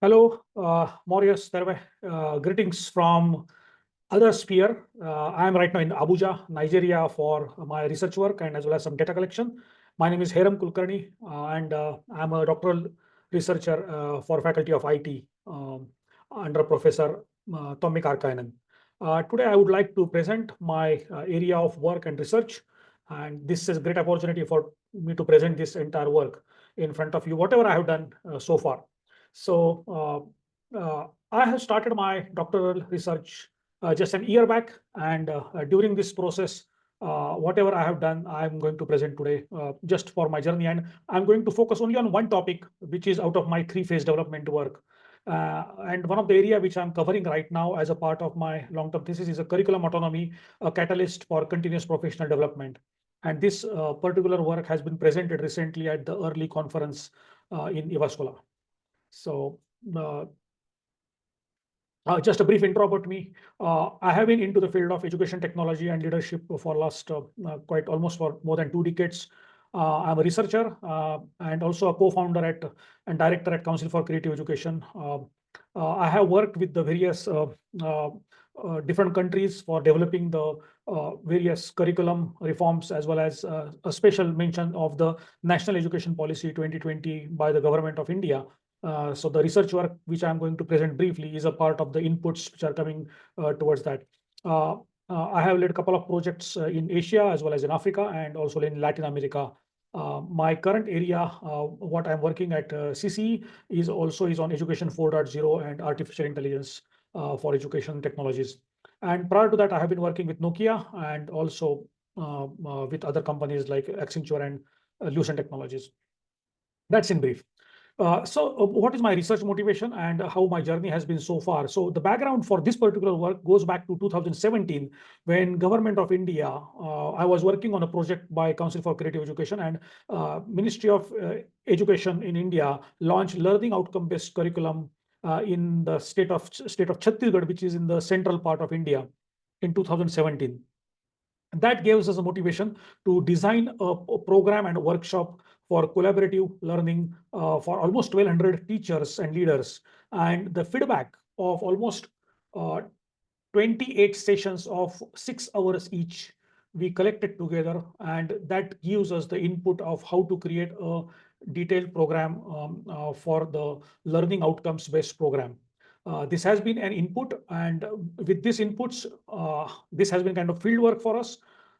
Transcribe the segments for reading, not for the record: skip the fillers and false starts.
Hello, Marius Terve. Greetings from other sphere. I am right now in Abuja, Nigeria, for my research work and as well as some data collection. My name is Heram Kulkarni, and I'm a doctoral researcher for Faculty of IT under Professor Tommi Karkainen. Today, I would like to present my area of work and research, and this is a great opportunity for me to present this entire work in front of you, whatever I have done so far. So I have started my doctoral research just an year back, and during this process, whatever I have done, I'm going to present today just for my journey, and I'm going to focus only on one topic, which is out of my three-phase development work. And one of the area which I'm covering right now as a part of my long-term thesis is a curriculum autonomy, a catalyst for continuous professional development. And this particular work has been presented recently at the early conference in Ivascola. So just a brief intro about me. I have been into the field of education technology and leadership for last quite almost for more than 2 decades. I'm a researcher and also a co-founder and director at Council for Creative Education. I have worked with the various different countries for developing the various curriculum reforms, as well as a special mention of the National Education Policy 2020 by the Government of India. So the research work which I'm going to present briefly is a part of the inputs which are coming towards that. I have led a couple of projects in Asia as well as in Africa and also in Latin America. My current area, what I'm working at CCE is on Education 4.0 and artificial intelligence for education technologies. And prior to that, I have been working with Nokia and also with other companies like Accenture and Lucent Technologies. That's in brief. So what is my research motivation and how my journey has been so far? So the background for this particular work goes back to 2017, when Government of India, I was working on a project by Council for Creative Education, and Ministry of Education in India launched learning outcome-based curriculum in the state of Chhattisgarh, which is in the central part of India, in 2017. That gives us a motivation to design a program and a workshop for collaborative learning for almost 1,200 teachers and leaders. And the feedback of almost 28 sessions of 6 hours each, we collected together, and that gives us the input of how to create a detailed program for the learning outcomes based program. This has been an input, and with these inputs, this has been kind of field work for us.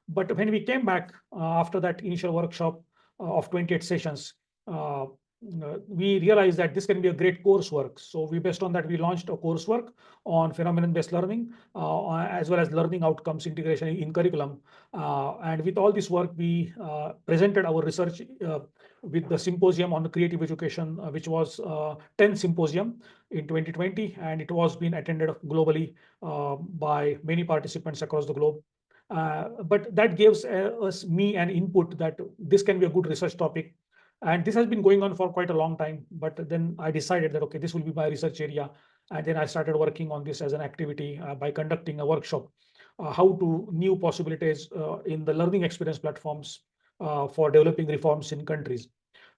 But when we came back after that initial workshop of 28 sessions, we realized that this can be a great coursework. So based on that, we launched a coursework on phenomenon-based learning, as well as learning outcomes integration in curriculum. And with all this work, we presented our research with the symposium on the creative education, which was 10th symposium in 2020, and it was being attended globally by many participants across the globe. But that gives me an input that this can be a good research topic. And this has been going on for quite a long time. But then I decided that, okay, this will be my research area. And then I started working on this as an activity by conducting a workshop, how to new possibilities in the learning experience platforms for developing reforms in countries.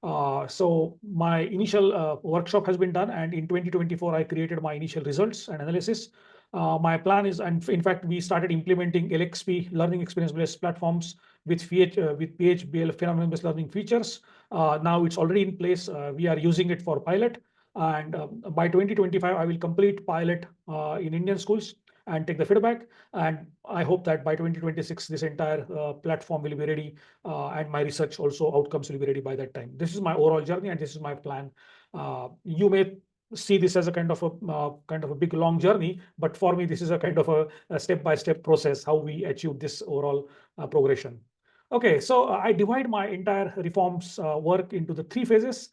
So my initial workshop has been done, and in 2024, I created my initial results and analysis. My plan is, and in fact, we started implementing LXP, learning experience-based platforms, with PHBL, phenomenon-based learning features. Now it's already in place. We are using it for pilot. And by 2025, I will complete pilot in Indian schools and take the feedback. And I hope that by 2026, this entire platform will be ready, and my research also outcomes will be ready by that time. This is my overall journey, and this is my plan. You may see this as a kind of a big long journey, but for me, this is a kind of a step-by-step process how we achieve this overall progression. Okay, so I divide my entire reforms work into the 3 phases.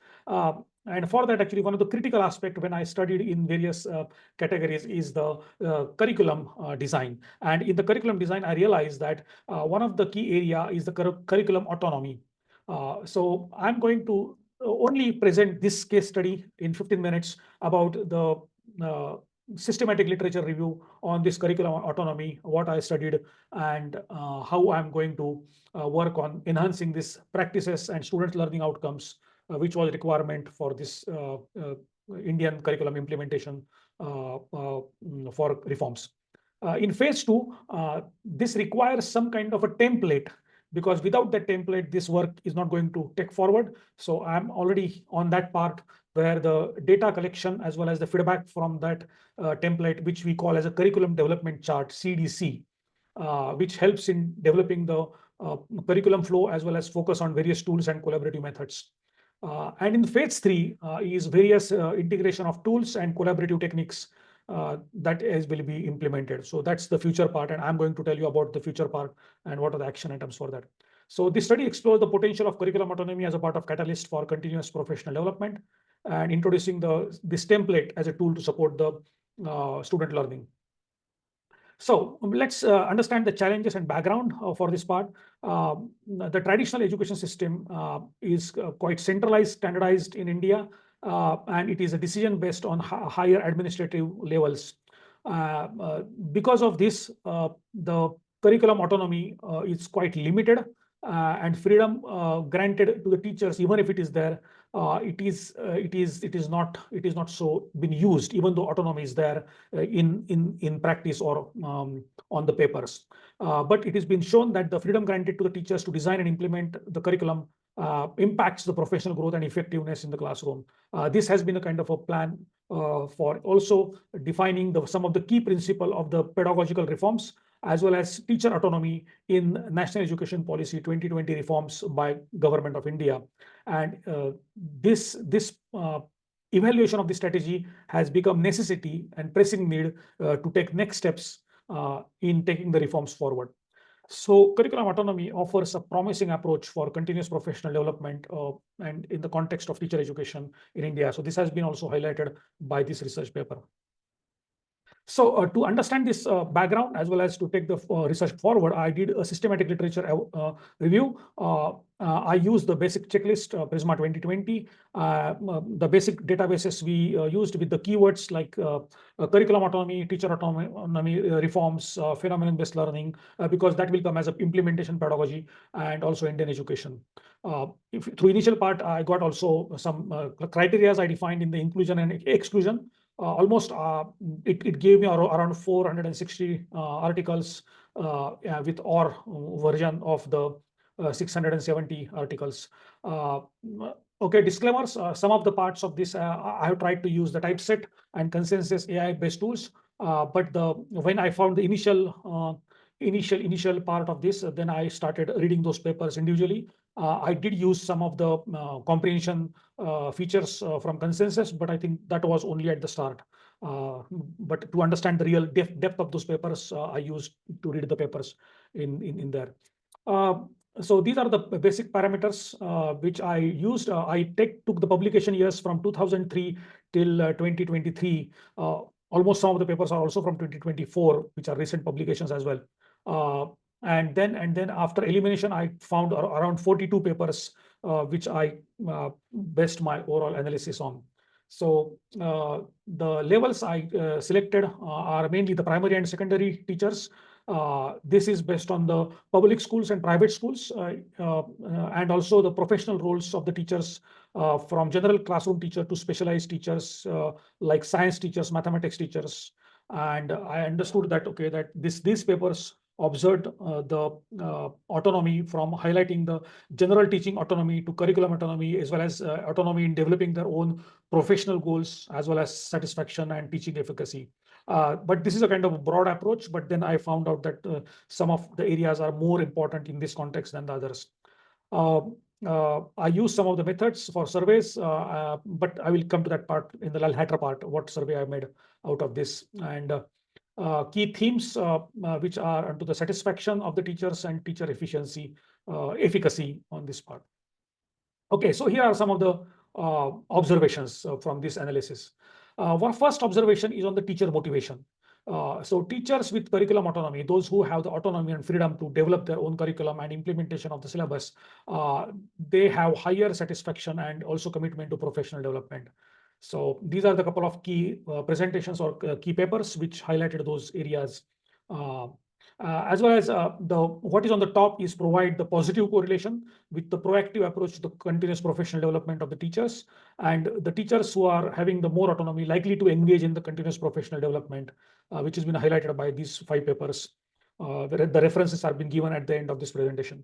And for that, actually, one of the critical aspects when I studied in various categories is the curriculum design. And in the curriculum design, I realized that one of the key area is the curriculum autonomy. So I'm going to only present this case study in 15 minutes about the systematic literature review on this curriculum autonomy, what I studied, and how I'm going to work on enhancing these practices and student learning outcomes, which was a requirement for this Indian curriculum implementation for reforms. In phase 2, this requires some kind of a template, because without that template, this work is not going to take forward. So I'm already on that part where the data collection as well as the feedback from that template, which we call as a curriculum development chart, CDC, which helps in developing the curriculum flow as well as focus on various tools and collaborative methods. And in phase 3 is various integration of tools and collaborative techniques that will be implemented. So that's the future part, and I'm going to tell you about the future part and what are the action items for that. So this study explores the potential of curriculum autonomy as a part of catalyst for continuous professional development, and introducing this template as a tool to support the student learning. So let's understand the challenges and background for this part. The traditional education system is quite centralized, standardized in India, and it is a decision based on higher administrative levels. Because of this, the curriculum autonomy is quite limited, and freedom granted to the teachers, even if it is there, it is not so been used, even though autonomy is there in practice or on the papers. But it has been shown that the freedom granted to the teachers to design and implement the curriculum impacts the professional growth and effectiveness in the classroom. This has been a kind of a plan for also defining some of the key principles of the pedagogical reforms, as well as teacher autonomy in National Education Policy 2020 reforms by Government of India. And this evaluation of the strategy has become necessity and pressing need to take next steps in taking the reforms forward. So curriculum autonomy offers a promising approach for continuous professional development and in the context of teacher education in India. So this has been also highlighted by this research paper. So to understand this background, as well as to take the research forward, I did a systematic literature review. I used the basic checklist, Prisma 2020, the basic databases we used with the keywords like curriculum autonomy, teacher autonomy, reforms, phenomenon-based learning, because that will come as an implementation pedagogy, and also Indian education. Through initial part, I got also some criteria I defined in the inclusion and exclusion. Almost it gave me around 460 articles with our version of the 670 articles. Okay, disclaimers. Some of the parts of this I have tried to use the typeset and consensus AI based tools, but when I found the initial part of this, then I started reading those papers individually. I did use some of the comprehension features from consensus, but I think that was only at the start. But to understand the real depth of those papers, I used to read the papers in there. So these are the basic parameters which I used. I took the publication years from 2003 till 2023. Almost some of the papers are also from 2024, which are recent publications as well. And then after elimination, I found around 42 papers which I based my overall analysis on. So the levels I selected are mainly the primary and secondary teachers. This is based on the public schools and private schools, and also the professional roles of the teachers, from general classroom teacher to specialized teachers like science teachers, mathematics teachers. And I understood that, okay, that these papers observed the autonomy from highlighting the general teaching autonomy to curriculum autonomy, as well as autonomy in developing their own professional goals, as well as satisfaction and teaching efficacy. But this is a kind of broad approach, but then I found out that some of the areas are more important in this context than the others. I use some of the methods for surveys, but I will come to that part in the latter part, what survey I made out of this. And key themes which are unto the satisfaction of the teachers and teacher efficiency, efficacy on this part. Okay, so here are some of the observations from this analysis. One first observation is on the teacher motivation. So teachers with curriculum autonomy, those who have the autonomy and freedom to develop their own curriculum and implementation of the syllabus, they have higher satisfaction and also commitment to professional development. So these are the couple of key presentations or key papers which highlighted those areas. As well as what is on the top is provide the positive correlation with the proactive approach to the continuous professional development of the teachers, and the teachers who are having the more autonomy likely to engage in the continuous professional development, which has been highlighted by these 5 papers. The references are been given at the end of this presentation.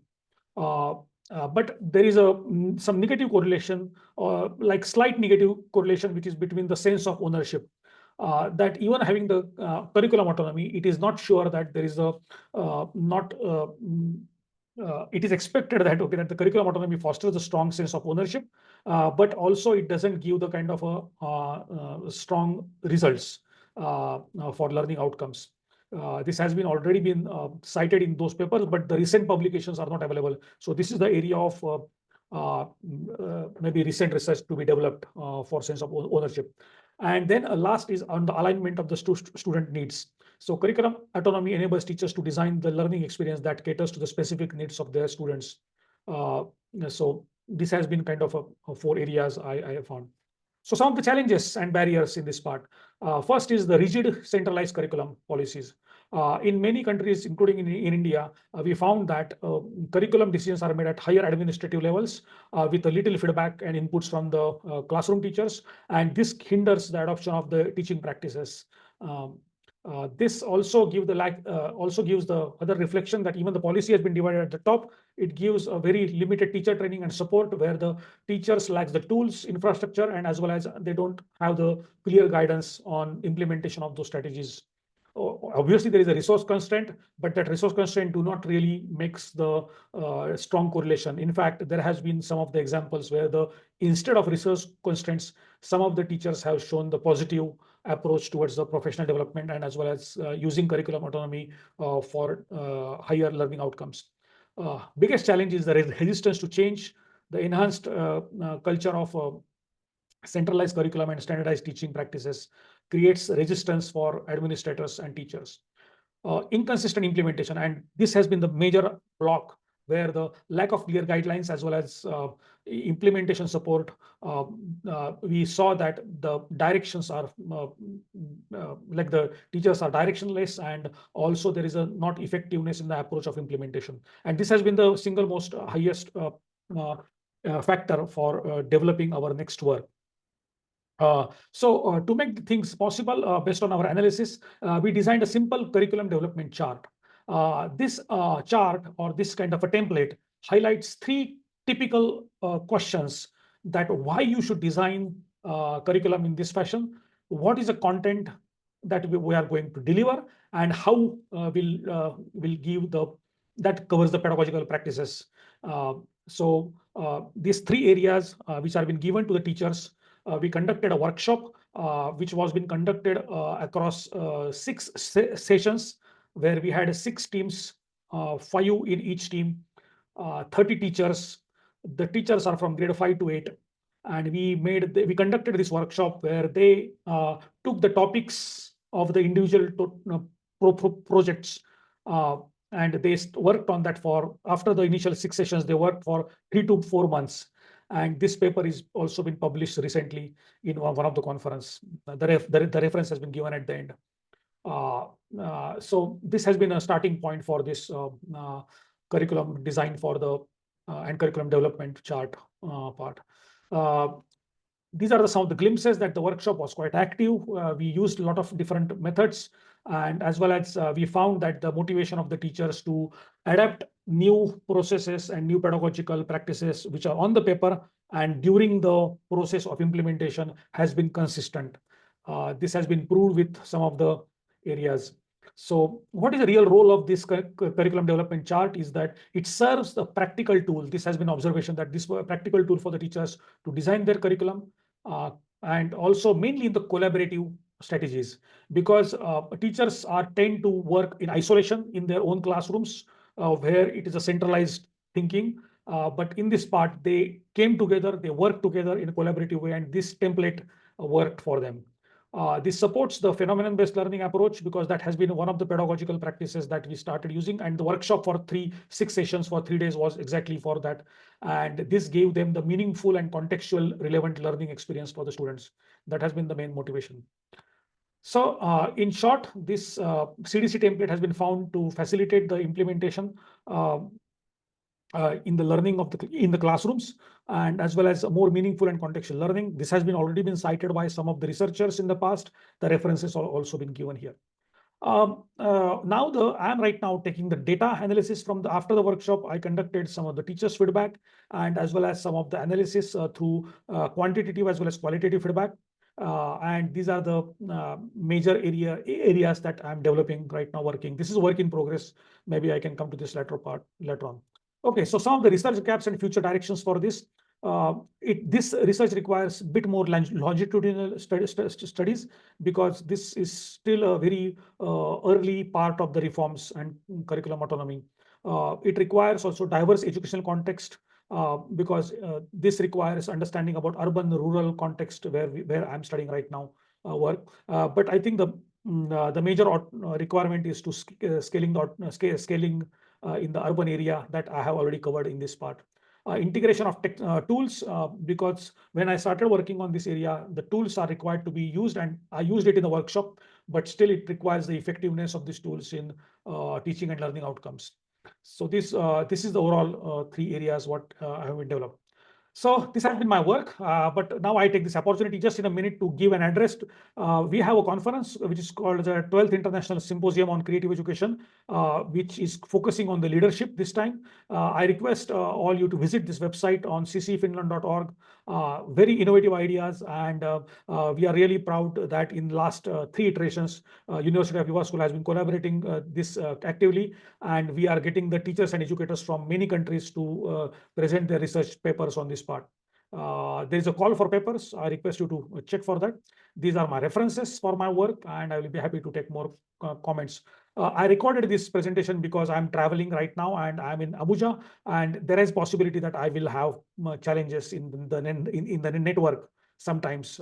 But there is some negative correlation, like slight negative correlation, which is between the sense of ownership. That even having the curriculum autonomy, it is not sure that there is a not. It is expected that that the curriculum autonomy fosters a strong sense of ownership, but also it doesn't give the kind of a strong results for learning outcomes. This has been already been cited in those papers, but the recent publications are not available. So this is the area of maybe recent research to be developed for sense of ownership. And then last is on the alignment of the student needs. So curriculum autonomy enables teachers to design the learning experience that caters to the specific needs of their students. So this has been kind of a 4 areas I have found. So some of the challenges and barriers in this part. First is the rigid centralized curriculum policies. In many countries, including in India, we found that curriculum decisions are made at higher administrative levels with a little feedback and inputs from the classroom teachers, and this hinders the adoption of the teaching practices. This also gives the other reflection that even the policy has been divided at the top. It gives a very limited teacher training and support, where the teachers lack the tools, infrastructure, and as well as they don't have the clear guidance on implementation of those strategies. Obviously, there is a resource constraint, but that resource constraint do not really makes the strong correlation. In fact, there has been some of the examples where instead of resource constraints, some of the teachers have shown the positive approach towards the professional development and as well as using curriculum autonomy for higher learning outcomes. Biggest challenge is the resistance to change, the enhanced culture of centralized curriculum and standardized teaching practices creates resistance for administrators and teachers. Inconsistent implementation, and this has been the major block, where the lack of clear guidelines as well as implementation support, we saw that the directions are like the teachers are directionless, and also there is a not effectiveness in the approach of implementation. And this has been the single most highest factor for developing our next work. So to make things possible, based on our analysis, we designed a simple curriculum development chart. This chart or this kind of a template highlights 3 typical questions that why you should design curriculum in this fashion, what is the content that we are going to deliver, and how will give that covers the pedagogical practices. So these 3 areas which have been given to the teachers. We conducted a workshop which was been conducted across 6 sessions, where we had 6 teams, 5 in each team, 30 teachers. The teachers are from grade 5 to 8, and we conducted this workshop where they took the topics of the individual projects, and they worked on that for, after the initial 6 sessions, they worked for 3 to 4 months. And this paper is also been published recently in one of the conference. The reference has been given at the end. So this has been a starting point for this curriculum design for the and curriculum development chart part. These are some of the glimpses that the workshop was quite active. We used a lot of different methods, and as well as we found that the motivation of the teachers to adapt new processes and new pedagogical practices which are on the paper and during the process of implementation has been consistent. This has been proved with some of the areas. So what is the real role of this curriculum development chart is that it serves the practical tool. This has been observation that this was a practical tool for the teachers to design their curriculum, and also mainly in the collaborative strategies, because teachers tend to work in isolation in their own classrooms, where it is a centralized thinking. But in this part, they came together, they worked together in a collaborative way, and this template worked for them. This supports the phenomenon-based learning approach, because that has been one of the pedagogical practices that we started using. And the workshop for 6 sessions for 3 days was exactly for that. And this gave them the meaningful and contextual relevant learning experience for the students. That has been the main motivation. So in short, this CDC template has been found to facilitate the implementation uh, in the learning of in the classrooms, and as well as more meaningful and contextual learning. This has been already been cited by some of the researchers in the past. The references are also been given here. Now I am right now taking the data analysis from after the workshop. I conducted some of the teachers' feedback and as well as some of the analysis through quantitative as well as qualitative feedback. And these are the major areas that I'm developing right now working. This is a work in progress. Maybe I can come to this later on. Okay, so some of the research gaps and future directions for this. This research requires a bit more longitudinal studies, because this is still a very early part of the reforms and curriculum autonomy. It requires also diverse educational context, because this requires understanding about urban rural context where I'm studying right now work. But I think the major requirement is to scaling in the urban area that I have already covered in this part. Integration of tools, because when I started working on this area, the tools are required to be used, and I used it in the workshop, but still it requires the effectiveness of these tools in teaching and learning outcomes. So this is the overall three areas what I have been developed. So this has been my work, but now I take this opportunity just in a minute to give an address. We have a conference which is called the 12th International Symposium on Creative Education, which is focusing on the leadership this time. I request all you to visit this website on ccfinland.org. Very innovative ideas, and we are really proud that in last three iterations, University of Yuva School has been collaborating this actively, and we are getting the teachers and educators from many countries to present their research papers on this part. There is a call for papers. I request you to check for that. These are my references for my work, and I will be happy to take more comments. I recorded this presentation because I'm traveling right now and I'm in Abuja, and there is possibility that I will have challenges in the network sometimes.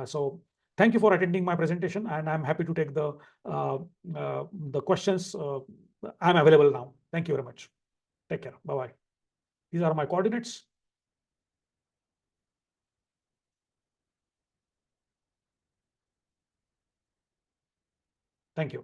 So thank you for attending my presentation, and I'm happy to take the questions. I'm available now. Thank you very much. Take care. Bye-bye. These are my coordinates. Thank you.